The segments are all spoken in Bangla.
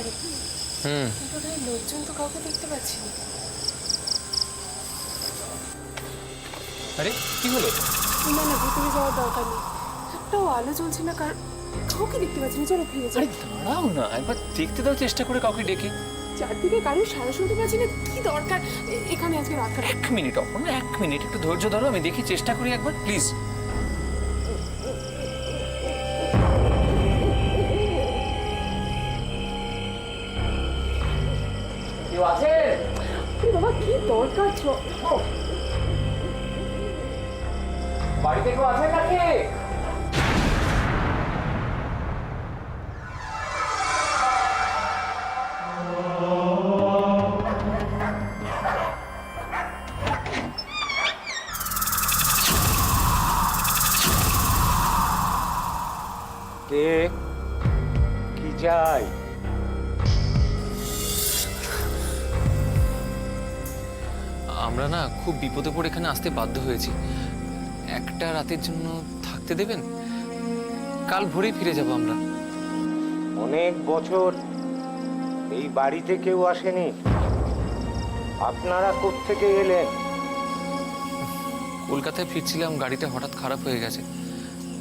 আরে বোধহয় লোকজন তো কাউকে দেখতে পাচ্ছি না। আরে কি হলো? না না, ভিতরে যাওয়ার দরকার নেই, একটাও আলো জ্বলছে না, কাউকে দেখতে পাচ্ছি না। চলো ফিরে যাই। আরে দাঁড়াও না, একবার দেখতে দাও চেষ্টা করে কাউকে ডেকে। চারদিকে কারোর সারা শুনতে পাচ্ছি না, কি দরকার এখানে আজকে রাত কাটাবো? 1 মিনিট অপর্ণা, 1 মিনিট একটু ধৈর্য ধরো, আমি দেখি চেষ্টা করি একবার প্লিজ। কেউ আছে? বাবা কি দরকার? বাড়িতে কেউ আছে নাকি? কে কি চাই? আমরা না খুব বিপদে পড়ে এখানে আসতে বাধ্য হয়েছি, একটা রাতের জন্য থাকতে দেবেন? কাল ভোরেই ফিরে যাব আমরা। অনেক বছর এই বাড়িতে কেউ আসেনি, আপনারা কোত্থেকে এলেন? কলকাতায় ফিরছিলাম, গাড়িটা হঠাৎ খারাপ হয়ে গেছে,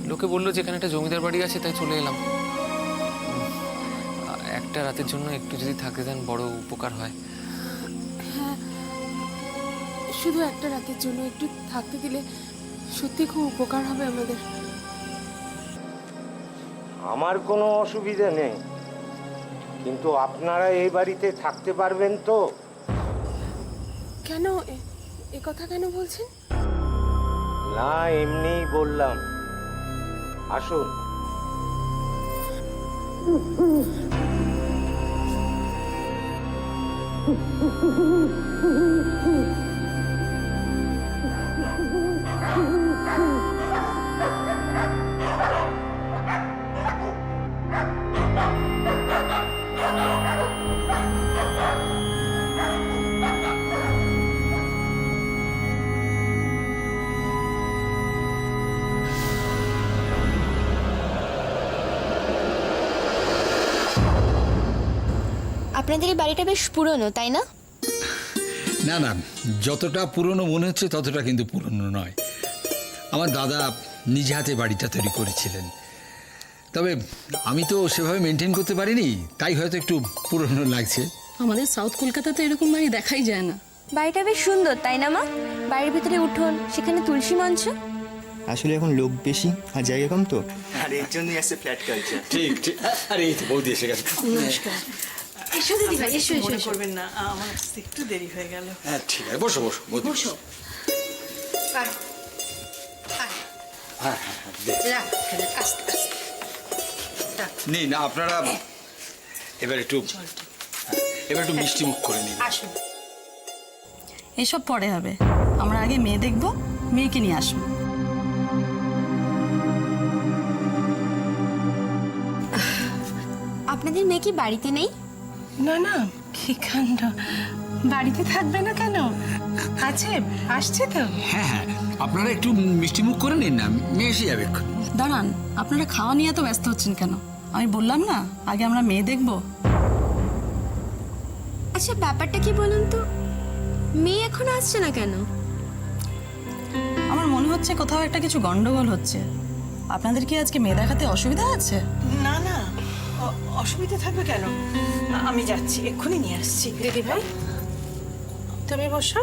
লোকে বললো যে এখানে একটা জমিদার বাড়ি আছে, তাই চলে এলাম। একটা রাতের জন্য একটু যদি থাকতে দেন বড় উপকার হয়। হ্যাঁ, শুধু একটা রাতের জন্য একটু থাকতে দিলে সত্যি খুব উপকার হবে আমাদের। আমার কোনো অসুবিধা নেই, কিন্তু আপনারা এই বাড়িতে থাকতে পারবেন তো? কেন এ কথা কেন বলছেন? না, এমনিই বললাম। আসুন। আপনাদের এই বাড়িটা বেশ পুরনো, তাই না? না না, যতটা পুরনো মনে হচ্ছে ততটা কিন্তু পুরনো নয়। আমার দাদা নিজে হাতে বাড়িটা তৈরি করেছিলেন, তবে আমি তো সেভাবে মেনটেন করতে পারিনি, তাই হয়তো একটু পুরনো লাগছে। আমাদের সাউথ কলকাতাতে এরকম বাড়ি দেখাই যায় না। বাড়িটা বেশ সুন্দর, তাই না মা? বাড়ির ভিতরে উঠোন, সেখানে তুলসী মঞ্চ। আসলে এখন লোক বেশি আর জায়গা কম, তো আর এর জন্যই আসছে ফ্ল্যাট কালচার। ঠিক ঠিক। আরে এই তো বৌদি এসে গেছে। এসো দিদি ভাই, এসো মনে করবেন না, আমার আসতে একটু দেরি হয়ে গেল। হ্যাঁ ঠিক আছে, বসো বসো বৌদি। বসো। হ্যাঁ হ্যাঁ হ্যাঁ, আস্তে আস্তে নিন আপনারা এবার একটু, এবার একটু মিষ্টি মুখ করে নিন। আসুন। এসব পরে হবে, আমরা আগে মেয়ে দেখবো, মেয়েকে নিয়ে আসুন। আপনাদের মেয়ে কি বাড়িতে নেই? না না, কি কাণ্ড, বাড়িতে থাকবে না কেন? আছে, আসছে তো। হ্যাঁ হ্যাঁ, আপনারা একটু মিষ্টি মুখ করে নিন না, মেয়ে এসে যাবে এক্ষুনি। দাঁড়ান, আপনারা খাওয়া নিয়ে এত ব্যস্ত হচ্ছেন কেন? আমি বললাম না আগে আমরা মেয়ে দেখবো। আচ্ছা ব্যাপারটা কি বলুন তো, মেয়ে এখনো আসছে না কেন? আমার মনে হচ্ছে কোথাও একটা কিছু গন্ডগোল হচ্ছে। আপনাদের কি আজকে মেয়ে দেখাতে অসুবিধা আছে? না না, অসুবিধা থাকবে কেন? আমি যাচ্ছি, এক্ষুনি নিয়ে আসছি। দিদি ভাই, তুমি বসো,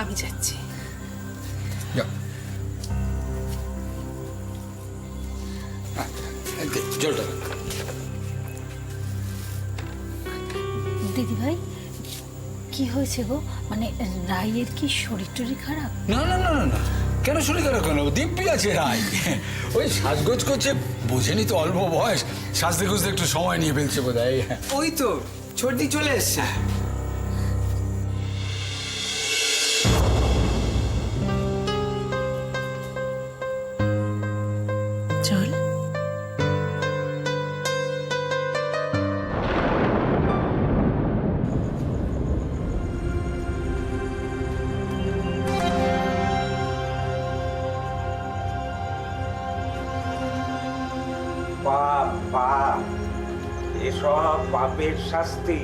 আমি যাচ্ছি। যাও। এই দে, জলটা দে। দিদি ভাই, কি হয়েছে গো? মানে রায়ের কি শরীর টরীর খারাপ? না না না না না, কেন শরীর খারাপ কেন? দিব্যি আছে রাই, ওই সাজগোজ করছে, বোঝেনি তো অল্প বয়স, সাজতে খুঁজতে একটু সময় নিয়ে ফেলছে বোধ হয়। ওই তো ছোটদি চলে এসছে। চল। পা পাপ পাপ, এসব পাপের শাস্তি।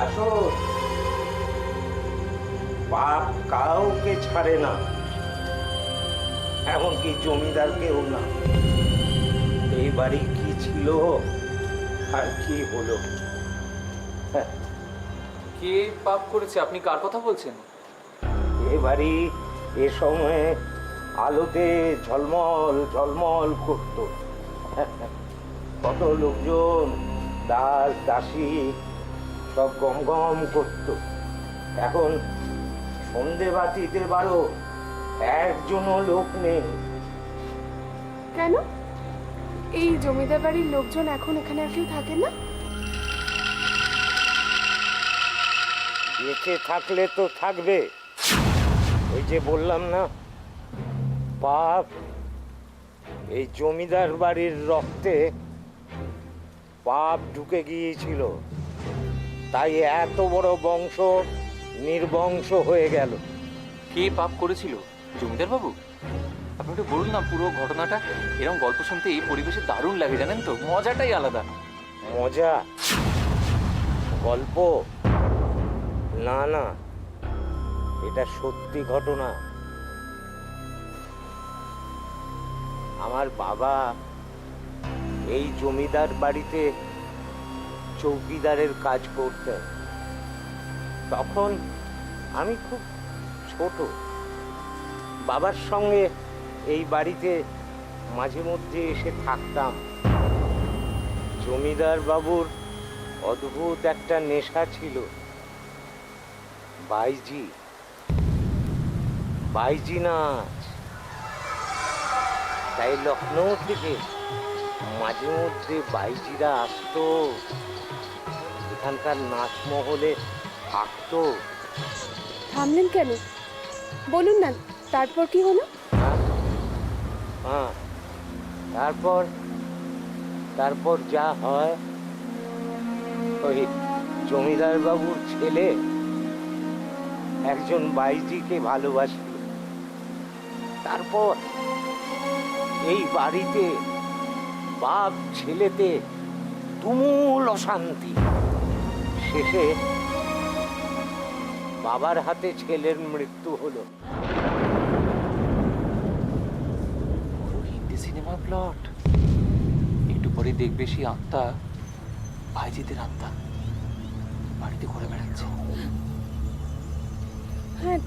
আসো, পাপ কাউকে ছাড়ে না, এমনকি জমিদারকেও না। এই বাড়ি কি ছিল আর কি হলো? কে পাপ করেছে? আপনি কার কথা বলছেন? এ বাড়ি এ সময়ে আলোতে ঝলমল ঝলমল করত। কত লোকজন, দাস দাসী সব গম গম করত। এখন সন্ধে বাতিতে বারো, একজনও লোক নেই। কেন? এই জমিদার বাড়ির লোকজন এখন এখানে আর কেউ থাকে না? বেঁচে থাকলে তো থাকবে। ওই যে বললাম না, পাপ। এই জমিদার বাড়ির রক্তে পাপ ঢুকে গিয়েছিল, তাই এত বড় বংশ নির্বংশ হয়ে গেল। কে পাপ করেছিল? জমিদার বাবু? আপনি একটু বলুন না পুরো ঘটনাটা। এরকম গল্প শুনতে এই পরিবেশে দারুণ লাগে, জানেন তো, মজাটাই আলাদা। মজা? গল্প না, না, এটা সত্যি ঘটনা। আমার বাবা এই জমিদার বাড়িতে চৌকিদারের কাজ করতেন। তখন আমি খুব ছোট। বাবার সঙ্গে এই বাড়িতে মাঝে মধ্যে এসে থাকতাম। জমিদার বাবুর অদ্ভুত একটা নেশা ছিল, বাইজি। বাইজি নাচ। তাই লখনৌ থেকে মাঝে মধ্যে বাইজিরা আসতো, এখানকার নাচ মহলে থাকতো। থামলেন কেন? বলুন না, তারপর কি হলো? হ্যাঁ, তারপর যা হয়, ওই জমিদার বাবুর ছেলে একজন বাইজিকে ভালোবাসল। তারপর এই বাড়িতে বাপ ছেলেতে তুমুল অশান্তি। শেষে বাবার হাতে ছেলের মৃত্যু হলো। হিন্দি সিনেমার প্লট। একটু পরে দেখবে সেই আত্মা, ভাইজিদের আত্মা, বাড়িতে ঘুরে বেড়াচ্ছে। হ্যাঁ,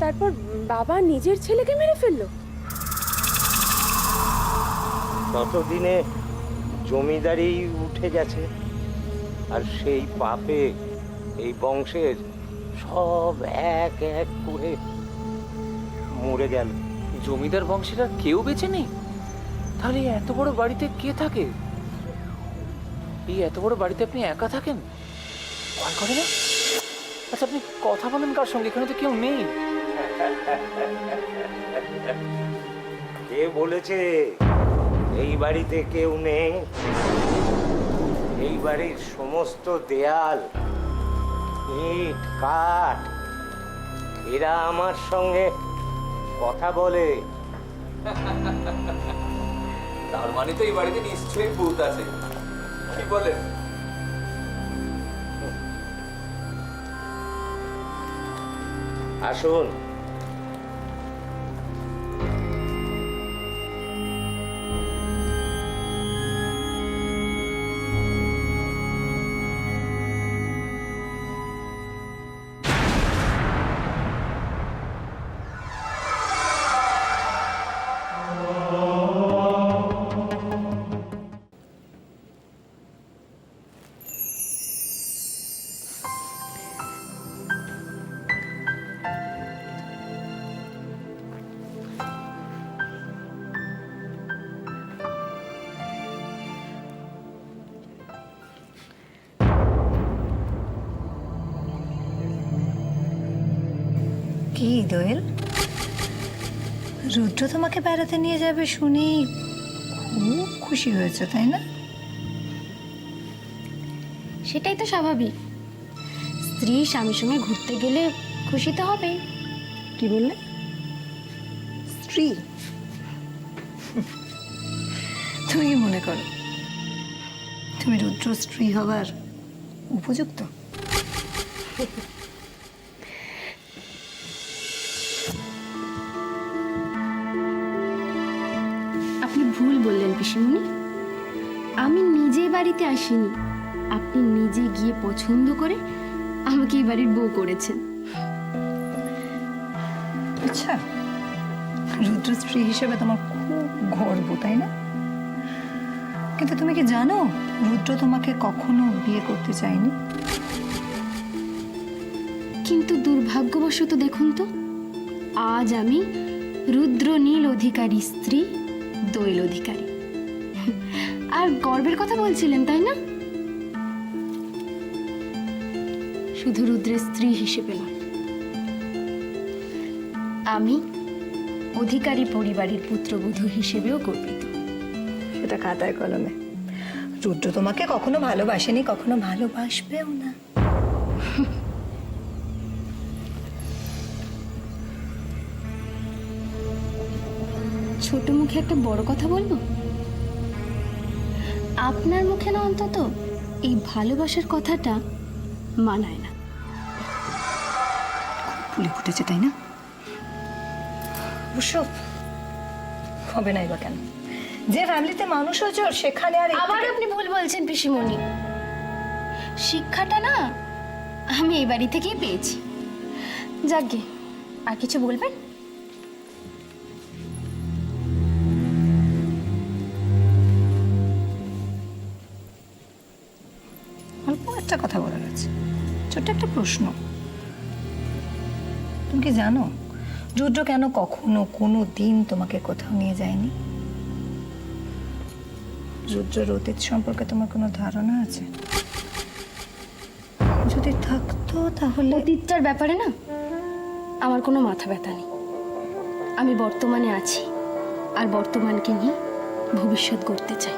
তারপর বাবা নিজের ছেলেকে মেরে ফেললো। ততদিনে জমিদারি উঠে গেছে, আর সেই পাপে এই বংশের সব এক এক করে মরে গেল। জমিদার বংশের আর কেউ বেঁচে নেই? তাহলে এই এত বড় বাড়িতে কে থাকে? এই এত বড় বাড়িতে আপনি একা থাকেন? ভয় করে না? আচ্ছা, আপনি কথা বলেন কার সঙ্গে? এখানে তো কেউ নেই। কে বলেছে এই বাড়িতে কেউ নেই? এই বাড়ির সমস্ত দেয়াল, ইট, কাঠ, এরা আমার সঙ্গে কথা বলে। তার মানে তো এই বাড়িতে নিশ্চয়ই ভূত আছে, কি বলেন? আসুন। কি দোয়েল, রুদ্র তোমাকে বেড়াতে নিয়ে যাবে শুনে খুব খুশি হয়েছে, তাই না? সেটাই তো স্বাভাবিক। স্ত্রী স্বামীর সঙ্গে ঘুরতে গেলে খুশি তো হবেই। কি বললে? স্ত্রী? তুমি কি মনে করো তুমি রুদ্র স্ত্রী হবার উপযুক্ত? আপনি ভুল বললেন পিসিমণি। আমি নিজে বাড়িতে আসিনি, আপনি নিজে গিয়ে পছন্দ করে আমাকে এই বাড়ির বউ করেছেন। আচ্ছা, রুদ্র স্ত্রী হিসেবে তোমার খুব গর্ব, তাই না? কিন্তু তুমি কি জানো রুদ্র তোমাকে কখনো বিয়ে করতে চায়নি? কিন্তু দুর্ভাগ্যবশত দেখুন তো, আজ আমি রুদ্র নীল অধিকারী স্ত্রী দোয়েল অধিকারী। আর গর্বের কথা বলছিলেন তাই না? শুধু রুদ্রের স্ত্রী হিসেবে নয়, আমি অধিকারী পরিবারের পুত্রবধূ হিসেবেও গর্বিত। সেটা খাতায় কলমে। রুদ্র তোমাকে কখনো ভালোবাসেনি, কখনো ভালোবাসবেও না। ছোট মুখে একটা বড় কথা বলবো? আপনার মুখে না অন্তত এই ভালোবাসার কথাটা মানায় না। ফুলে ফুটেছে, তাই না? অবশ্য হবে না এবার কেন? যে ফ্যামিলিতে মানুষ হয়েছে সেখানে আর আবার আপনি ভুল বলছেন পিসিমণি। শিক্ষাটা না আমি এই বাড়ি থেকেই পেয়েছি। যাকগে, আর কিছু বলবেন? অল্প একটা কথা বলার আছে, ছোট্ট একটা প্রশ্ন। তুমি কি জানো রুদ্র কেন কখনো কোনো দিন তোমাকে কোথাও নিয়ে যায়নি? রুদ্রের অতীত সম্পর্কে তোমার কোনো ধারণা আছে? যদি থাকতো তাহলে অতীতটার ব্যাপারে না আমার কোনো মাথা ব্যথা নেই। আমি বর্তমানে আছি, আর বর্তমানকে নিয়ে ভবিষ্যৎ গড়তে চাই।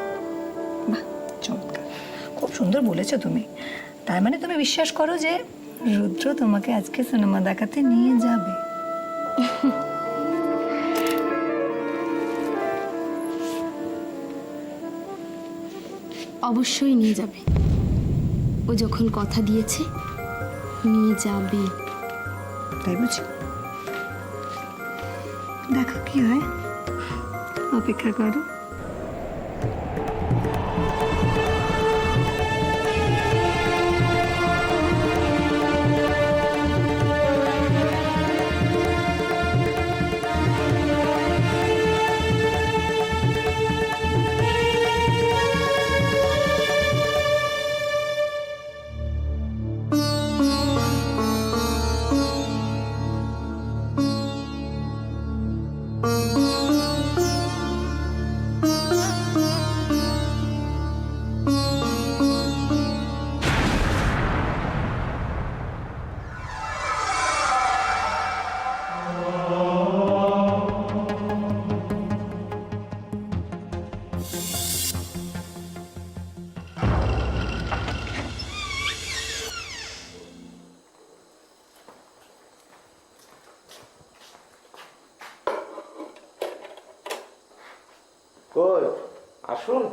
বাহ, চমৎকার, খুব সুন্দর বলেছো তুমি। তার মানে তুমি বিশ্বাস করো যে রুদ্র তোমাকে আজকে সিনেমা দেখাতে নিয়ে যাবে? অবশ্যই নিয়ে যাবে। ও যখন কথা দিয়েছে নিয়ে যাবে। তাই বুঝি? দেখো কি হয়, অপেক্ষা করো। কই আসুন।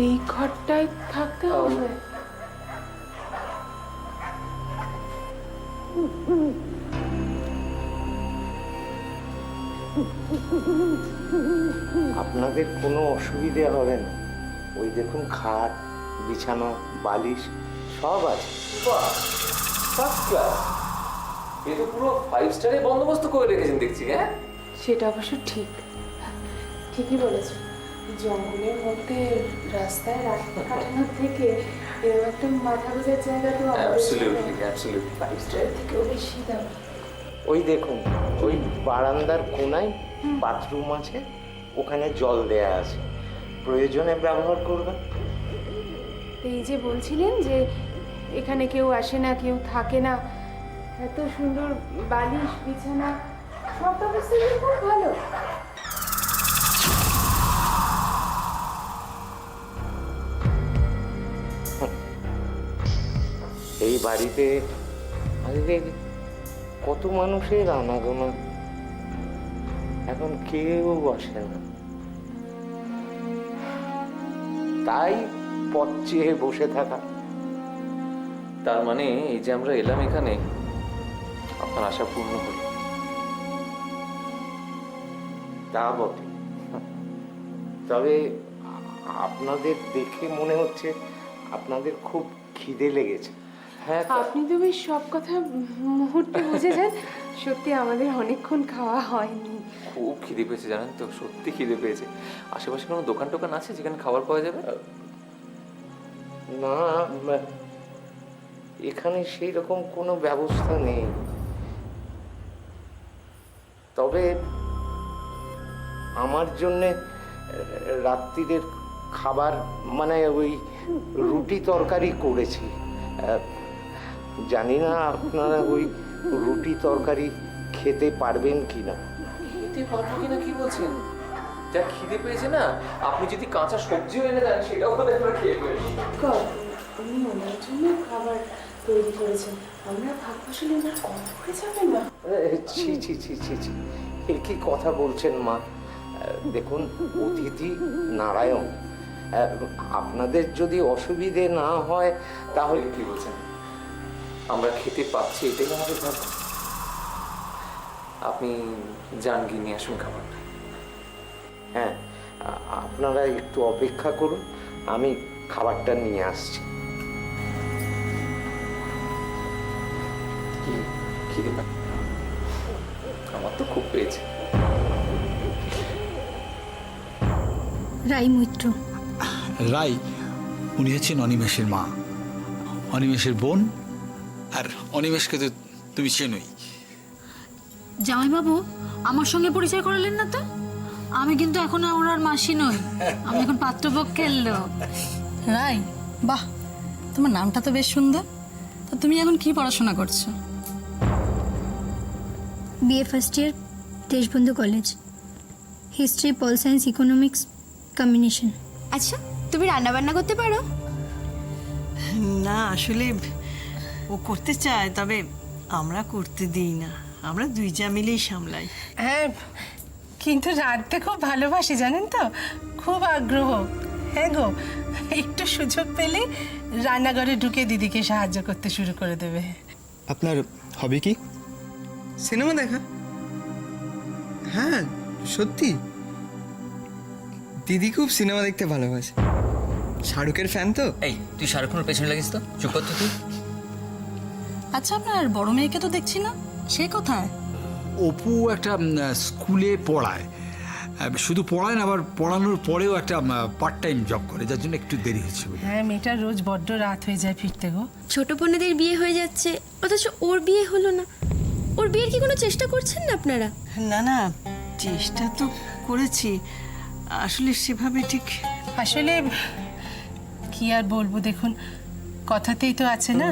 এই ঘরটায় থাকতে হবে? আপনাদের কোনো অসুবিধে হবে না। ওই দেখুন, খাট, বিছানা, বালিশ সব আছে। First class. এ তো পুরো 5 স্টারে বন্দোবস্ত করে রেখেছেন দেখছি। হ্যাঁ, সেটা অবশ্য ঠিকই বলেছ। জঙ্গলের মধ্যে রাস্তায় রাত কাটানোর থেকে এরকম একটা মাথা গোজার জায়গা তো অ্যাবসলিউটলি 5 স্টারের থেকেও বেশি দাম। ওই দেখুন, ওই বারান্দার কোনায় বাথরুম আছে, ওখানে জল দেয়া আছে, প্রয়োজনে ব্যবহার করবেন। এই যে বলছিলেন যে এখানে কেউ আসে না, কেউ থাকে না, এত সুন্দর বালিশ বিছানা, সব ব্যবস্থা খুব ভালো। এই বাড়িতে আগে কত মানুষের আনাগোনা, এখন কেউ আসে না, তাই পথ চেয়ে বসে থাকা। তার মানে এই যে আমরা এলাম এখানে, আপনার আশা পূর্ণ হলো। তা বটে, তবে আপনাদের দেখে মনে হচ্ছে আপনাদের খুব খিদে লেগেছে। হ্যাঁ, আপনি তো বেশ সব কথা মুহূর্তে বুঝে যান। সত্যি আমাদের অনেকক্ষণ খাওয়া হয়নি। খুব খিদে পেয়েছে জানেন তো, সত্যি খিদে পেয়েছে। আশেপাশে কোনো দোকান টোকান আছে যেখানে খাবার পাওয়া যাবে? না, এখানে সেই রকম কোনো ব্যবস্থা নেই। তবে আমার জন্যে রাত্রিরের খাবার মানে ওই রুটি তরকারি করেছি। জানি না আপনারা ওই রুটি তরকারি খেতে পারবেন কি না। খেতে পারবো কিনা কি বলছেন? যা খিদে পেয়েছে না, আপনি যদি কাঁচা সবজিও এনে দেন সেটাও বোধ হয় আমরা খেয়ে ফেলবো। উনি ওনার জন্য খাবার তৈরি করেছেন, আমরা ভাগ ফসল ওনার কম হয়ে যাবে না। ছি ছি ছি ছি ছি, এ কি কথা বলছেন মা? দেখুন, অতিথি নারায়ণ। আপনাদের যদি অসুবিধে না হয় তাহলে কি বলছেন? আমরা খেতে পাচ্ছি এটাই আমাদের ভাগ্য। আপনি যান গিয়ে নিয়ে আসুন খাবারটা। হ্যাঁ, আপনারা একটু অপেক্ষা করুন, আমি খাবারটা নিয়ে আসছি। কি খিদে পায়? আমার তো খুব পেয়েছে। রাই মৈত্র। রাই, উনি হচ্ছেন অনিমেষের মা, অনিমেষের বোন। আর অনিমেষকে তো তুমি চেনোই। জামাইবাবু আমার সঙ্গে পরিচয় করালেন না তো? আমি কিন্তু এখন ওনার মাসি নই, আমি এখন পাত্রপক্ষের লোক। রাই, বাহ, তোমার নামটা তো বেশ সুন্দর। তা তুমি এখন কি পড়াশোনা করছো? BA first year, Deshbandhu college, history, pol science, economics combination. আচ্ছা, তুমি রান্না বান্না করতে পারো? না, আসলে ও করতে চায়, তবে আমরা করতে দিই না, আমরা দুই যা মিলেই সামলাই। হ্যাঁ, কিন্তু রাঁধতে খুব ভালোবাসি জানেন তো, খুব আগ্রহ। হ্যাঁ গো, একটু সুযোগ পেলে রান্নাঘরে ঢুকে দিদিকে সাহায্য করতে শুরু করে দেবে। আপনার হবি কি? সিনেমা দেখা। হ্যাঁ, সত্যি দিদি খুব সিনেমা দেখতে ভালোবাসে, শাহরুখের ফ্যান তো। এই, তুই শাহরুখের পেছনে লাগিস তো, চুপ কর তো তুই। আচ্ছা, আপনার বড় মেয়েকে তো দেখছি না, সে কোথায়? অপু একটা স্কুলে পড়ায়, শুধু পড়ায় না, আবার পড়ানোর পরেও একটা পার্ট টাইম জব করে, যার জন্য একটু দেরি হচ্ছে। হ্যাঁ, মেয়েটা রোজ বড্ড রাত হয়ে যায় ফিরতে গো। ছোট বোনেদের বিয়ে হয়ে যাচ্ছে, অথচ ওর বিয়ে হলো না। ওর বিয়ের কি কোনো চেষ্টা করছেন না আপনারা? না না, চেষ্টা তো করেছি, আসলে সেভাবে ঠিক। আসলে কি আর বলবো, দেখুন কথাতেই তো আছে না,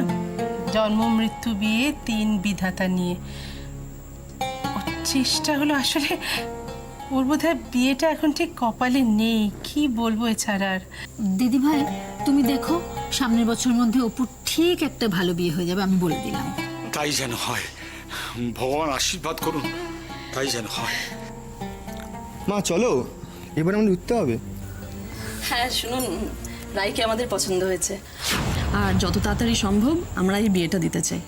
জন্ম মৃত্যু বিয়ে তিন বিধাতা নিয়ে। ওর চেষ্টা হলো, আসলে ওর বোধহয় বিয়েটা এখন ঠিক কপালে নেই, কি বলবো এছাড়া আর। দিদি ভাই, তুমি দেখো সামনের বছরের মধ্যে অপুর ঠিক একটা ভালো বিয়ে হয়ে যাবে, আমি বলে দিলাম। তাই যেন হয়, ভগবান আশীর্বাদ করুন, তাই যেন হয়। মা চলো, এবার আমাদের উঠতে হবে। হ্যাঁ শুনুন, রাইকে আমাদের পছন্দ হয়েছে, আর যত তাড়াতাড়ি সম্ভব আমরা এই বিয়েটা দিতে চাই।